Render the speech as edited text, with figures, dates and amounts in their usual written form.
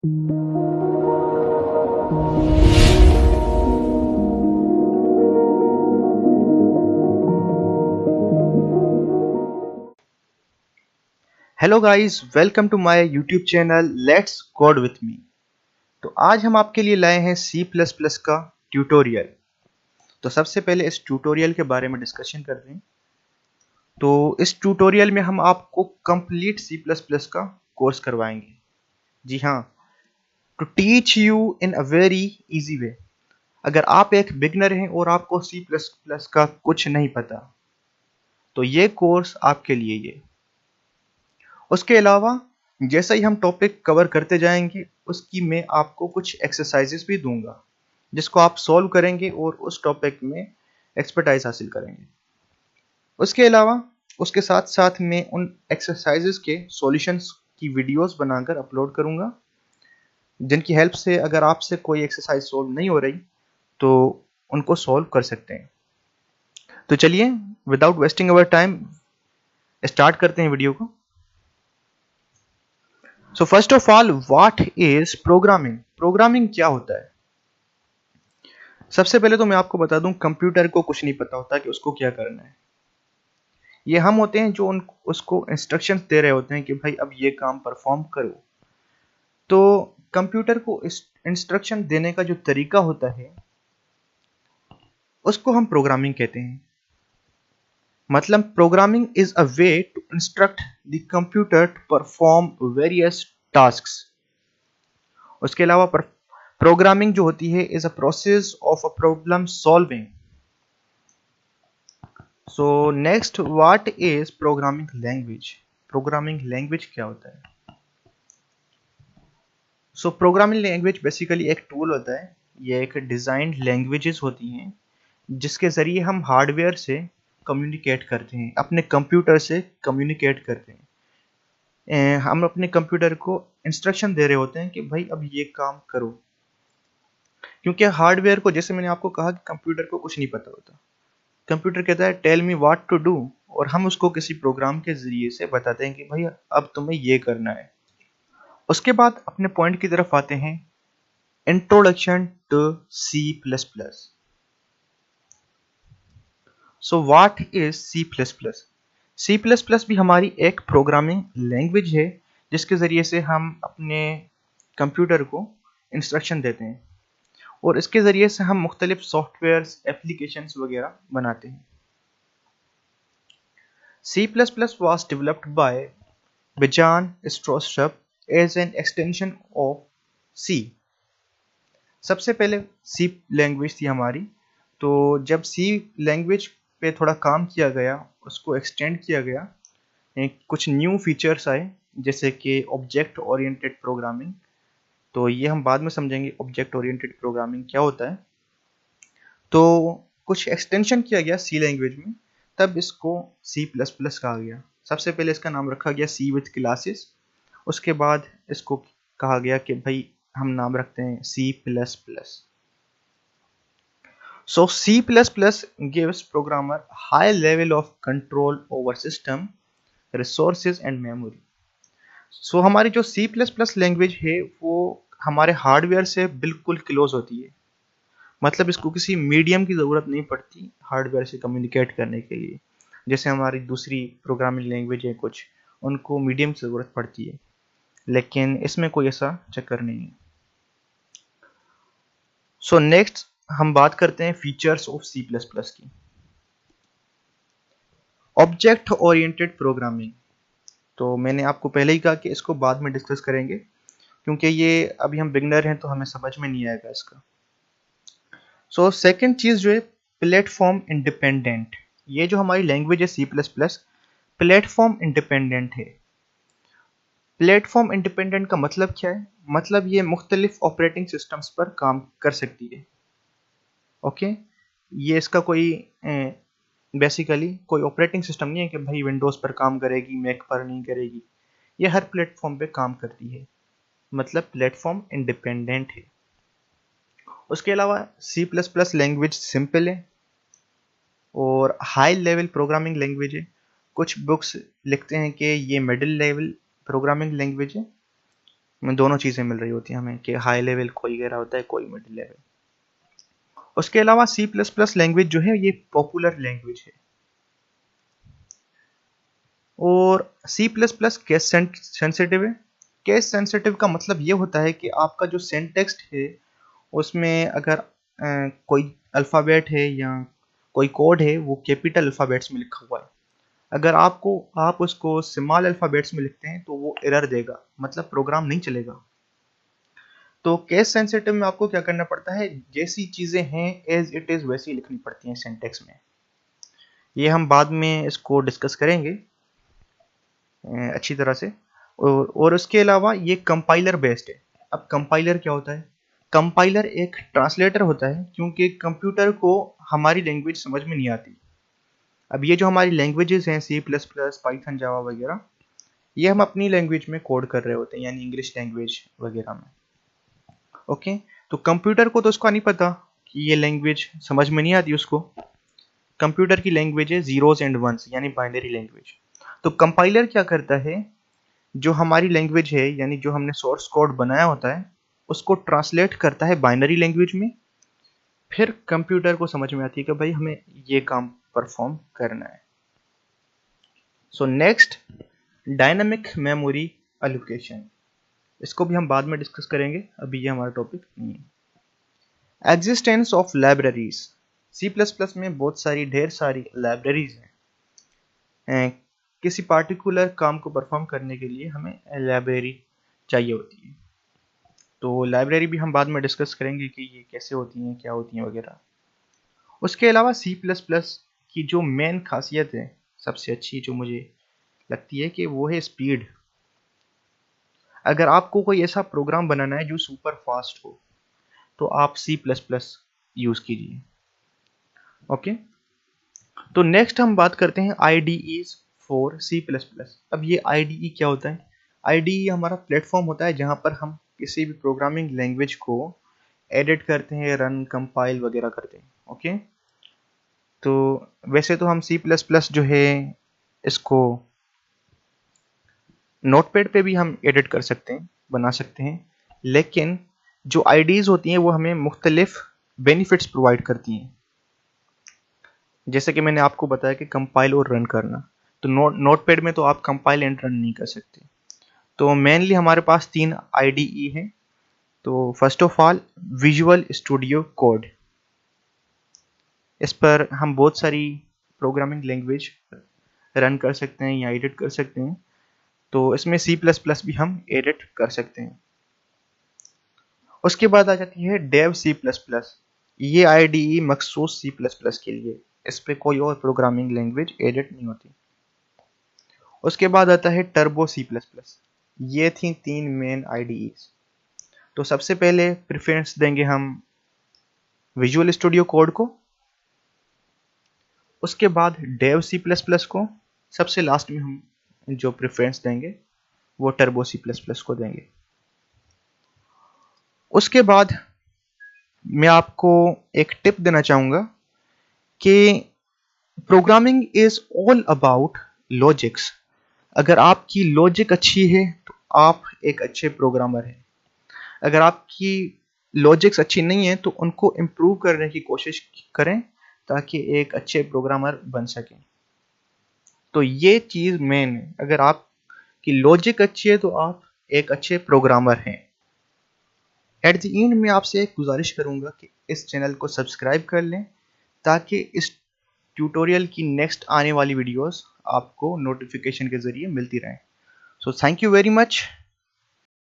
Hello guys, welcome to my YouTube channel let's code with me. तो आज हम आपके लिए लाए हैं सी प्लस प्लस का ट्यूटोरियल। तो सबसे पहले इस ट्यूटोरियल के बारे में डिस्कशन करते हैं। तो इस ट्यूटोरियल में हम आपको कंप्लीट सी प्लस प्लस का कोर्स करवाएंगे। जी हाँ, to teach you in a very easy way. अगर आप एक बिगनर हैं और आपको सी प्लस प्लस का कुछ नहीं पता, तो ये कोर्स आपके लिए ये। उसके अलावा जैसा ही हम टॉपिक कवर करते जाएंगे, उसकी मैं आपको कुछ एक्सरसाइजेस भी दूंगा जिसको आप सॉल्व करेंगे और उस टॉपिक में एक्सपर्टाइज हासिल करेंगे। उसके अलावा उसके साथ साथ मैं उन एक्सरसाइजेस के सॉल्यूशंस की वीडियोस बनाकर अपलोड करूंगा, जिनकी हेल्प से अगर आपसे कोई एक्सरसाइज सॉल्व नहीं हो रही तो उनको सॉल्व कर सकते हैं। तो चलिए, without wasting our time start करते हैं वीडियो को। So first of all, what is programming? Programming क्या होता है? सबसे पहले तो मैं आपको बता दूं, कंप्यूटर को कुछ नहीं पता होता कि उसको क्या करना है। ये हम होते हैं जो उसको इंस्ट्रक्शंस दे रहे होते हैं कि भाई अब ये काम परफॉर्म करो। तो कंप्यूटर को इंस्ट्रक्शन देने का जो तरीका होता है उसको हम प्रोग्रामिंग कहते हैं। मतलब programming is a way to instruct the computer to perform various tasks. उसके अलावा प्रोग्रामिंग जो होती है is a process of a problem solving. So next, what is programming language? Programming language क्या होता है? सो प्रोग्रामिंग लैंग्वेज बेसिकली एक tool होता है। ये एक डिजाइन्ड लैंग्वेजेस होती हैं जिसके जरिए हम हार्डवेयर से कम्युनिकेट करते हैं, अपने कंप्यूटर से कम्युनिकेट करते हैं। हम अपने कंप्यूटर को इंस्ट्रक्शन दे रहे होते हैं कि भाई अब ये काम करो। क्योंकि हार्डवेयर को, जैसे मैंने आपको कहा कि कंप्यूटर को कुछ नहीं पता होता, कंप्यूटर कहता है tell me what to do, और हम उसको किसी प्रोग्राम के जरिए से बताते हैं कि भाई अब तुम्हें ये करना है। उसके बाद अपने पॉइंट की तरफ आते हैं, introduction to C plus plus. So what is C plus plus? C plus plus भी हमारी एक प्रोग्रामिंग लैंग्वेज है जिसके जरिए से हम अपने कंप्यूटर को इंस्ट्रक्शन देते हैं और इसके जरिए से हम मुख्तलिफ सॉफ्टवेयर एप्लीकेशंस वगैरह बनाते हैं। C++ was developed by Bijan Strostrup as an extension of C। सबसे पहले C लैंग्वेज थी हमारी। तो जब C लैंग्वेज पे थोड़ा काम किया गया, उसको एक्सटेंड किया गया, कुछ न्यू फीचर्स आए जैसे कि ऑब्जेक्ट ओरिएंटेड प्रोग्रामिंग। तो ये हम बाद में समझेंगे ऑब्जेक्ट ओरिएंटेड प्रोग्रामिंग क्या होता है। तो कुछ एक्सटेंशन किया गया सी लैंग्वेज में, तब इसको सी प्लस प्लस कहा गया। सबसे पहले इसका नाम रखा गया सी विथ क्लासेस। उसके बाद इसको कहा गया कि भाई हम नाम रखते हैं C plus plus. So C plus plus gives programmer high level of control over system, resources and memory. So हमारी जो सी प्लस प्लस लैंग्वेज है वो हमारे हार्डवेयर से बिल्कुल क्लोज होती है। मतलब इसको किसी मीडियम की ज़रूरत नहीं पड़ती हार्डवेयर से कम्युनिकेट करने के लिए। जैसे हमारी दूसरी प्रोग्रामिंग लैंग्वेज है कुछ, उनको मीडियम की ज़रूरत पड़ती है, लेकिन इसमें कोई ऐसा चक्कर नहीं है। सो नेक्स्ट हम बात करते हैं features of C plus plus की। ऑब्जेक्ट ओरिएंटेड प्रोग्रामिंग, तो मैंने आपको पहले ही कहा कि इसको बाद में डिस्कस करेंगे क्योंकि ये अभी हम बिगनर हैं तो हमें समझ में नहीं आएगा इसका। सो सेकेंड चीज़ जो है, प्लेटफॉर्म इंडिपेंडेंट। ये जो हमारी लैंग्वेज है C plus plus, platform independent है। प्लेटफॉर्म इंडिपेंडेंट का मतलब क्या है? मतलब ये मुख्तलिफ ऑपरेटिंग सिस्टम्स पर काम कर सकती है। ओके, ये इसका कोई बेसिकली कोई ऑपरेटिंग सिस्टम नहीं है कि भाई विंडोज़ पर काम करेगी, मैक पर नहीं करेगी। ये हर प्लेटफॉर्म पे काम करती है, मतलब प्लेटफॉर्म इंडिपेंडेंट है। उसके अलावा C plus plus language simple है और हाई लेवल प्रोग्रामिंग लैंग्वेज है। कुछ बुक्स लिखते हैं कि ये मिडिल लेवल प्रोग्रामिंग लैंग्वेज है, में दोनों चीज़ें मिल रही होती हैं हमें कि हाई लेवल कोई कह रहा होता है, कोई मिड लेवल। उसके अलावा सी प्लस प्लस लैंग्वेज जो है ये पॉपुलर लैंग्वेज है। और C plus plus case sensitive है। केस सेंसिटिव का मतलब ये होता है कि आपका जो सेंटेक्स्ट है उसमें अगर कोई अल्फ़ाबेट है या कोई कोड है वो कैपिटल अल्फ़ाबेट्स में लिखा हुआ है, अगर आप उसको स्मॉल अल्फ़ाबेट्स में लिखते हैं तो वो एरर देगा, मतलब प्रोग्राम नहीं चलेगा। तो केस सेंसिटिव में आपको क्या करना पड़ता है, जैसी चीज़ें हैं एज इट इज़ वैसी लिखनी पड़ती हैं सेंटेक्स में। ये हम बाद में इसको डिस्कस करेंगे अच्छी तरह से। और उसके अलावा ये कंपाइलर बेस्ड है। अब कंपाइलर क्या होता है? कंपाइलर एक ट्रांसलेटर होता है, क्योंकि कंप्यूटर को हमारी लैंग्वेज समझ में नहीं आती। अब ये जो हमारी लैंग्वेजेस हैं सी प्लस प्लस, पाइथन, जावा वगैरह, ये हम अपनी लैंग्वेज में कोड कर रहे होते हैं, यानी इंग्लिश लैंग्वेज वगैरह में। ओके, तो कंप्यूटर को तो उसका नहीं पता कि ये लैंग्वेज समझ में नहीं आती उसको। कंप्यूटर की लैंग्वेज है जीरोस एंड वंस, यानी बाइनरी लैंग्वेज। तो कंपाइलर क्या करता है, जो हमारी लैंग्वेज है यानी जो हमने सोर्स कोड बनाया होता है उसको ट्रांसलेट करता है बाइनरी लैंग्वेज में। फिर कंप्यूटर को समझ में आती है कि भाई हमें ये काम परफॉर्म करना है। So next, dynamic memory allocation. इसको भी हम बाद में डिस्कस करेंगे, अभी ये हमारा टॉपिक नहीं है। Existence of libraries. C plus plus में बहुत सारी ढेर सारी लाइब्रेरीज हैं। किसी पार्टिकुलर काम को परफॉर्म करने के लिए हमें लाइब्रेरी चाहिए होती है। तो लाइब्रेरी भी हम बाद में डिस्कस करेंगे कि ये कैसे होती हैं, क्या होती हैं वगैरह। उसके अलावा सी प्लस प्लस की जो मेन खासियत है, सबसे अच्छी जो मुझे लगती है, कि वो है स्पीड। अगर आपको कोई ऐसा प्रोग्राम बनाना है जो सुपर फास्ट हो तो आप सी प्लस प्लस यूज़ कीजिए। ओके, तो नेक्स्ट हम बात करते हैं IDEs for C plus plus. अब ये IDE क्या होता है? IDE हमारा प्लेटफॉर्म होता है जहाँ पर हम किसी भी प्रोग्रामिंग लैंग्वेज को एडिट करते हैं, रन, कंपाइल वगैरह करते हैं। ओके, तो वैसे तो हम सी प्लस प्लस जो है इसको नोटपैड पे भी हम एडिट कर सकते हैं, बना सकते हैं, लेकिन जो आईडीज होती हैं वो हमें मुख्तलिफ बेनिफिट्स प्रोवाइड करती हैं। जैसे कि मैंने आपको बताया कि कंपाइल और रन करना, तो नोटपैड में तो आप कंपाइल एंड रन नहीं कर सकते। तो मेनली हमारे पास 3 IDE हैं। तो first of all visual studio code, इस पर हम बहुत सारी प्रोग्रामिंग लैंग्वेज रन कर सकते हैं या एडिट कर सकते हैं। तो इसमें सी प्लस प्लस भी हम एडिट कर सकते हैं। उसके बाद आ जाती है डेव सी प्लस प्लस। ये IDE मखसूस सी प्लस प्लस के लिए, इस पे कोई और प्रोग्रामिंग लैंग्वेज एडिट नहीं होती। उसके बाद आता है टर्बो सी प्लस प्लस। ये थी 3 मेन IDEs। तो सबसे पहले प्रेफरेंस देंगे हम विजुअल स्टूडियो कोड को, उसके बाद डेव सी प्लस प्लस को, सबसे लास्ट में हम जो प्रेफरेंस देंगे वो टर्बो सी प्लस प्लस को देंगे। उसके बाद मैं आपको एक टिप देना चाहूँगा कि programming is all about logics. अगर आपकी लॉजिक अच्छी है तो आप एक अच्छे प्रोग्रामर हैं। अगर आपकी लॉजिक्स अच्छी नहीं है तो उनको इम्प्रूव करने की कोशिश करें ताकि एक अच्छे प्रोग्रामर बन सकें। तो ये चीज़ मेन है, अगर आपकी लॉजिक अच्छी है तो आप एक अच्छे प्रोग्रामर हैं। एट द एंड में आपसे एक गुजारिश करूंगा कि इस चैनल को सब्सक्राइब कर लें ताकि इस ट्यूटोरियल की नेक्स्ट आने वाली वीडियोस आपको नोटिफिकेशन के ज़रिए मिलती रहें। So thank you very much.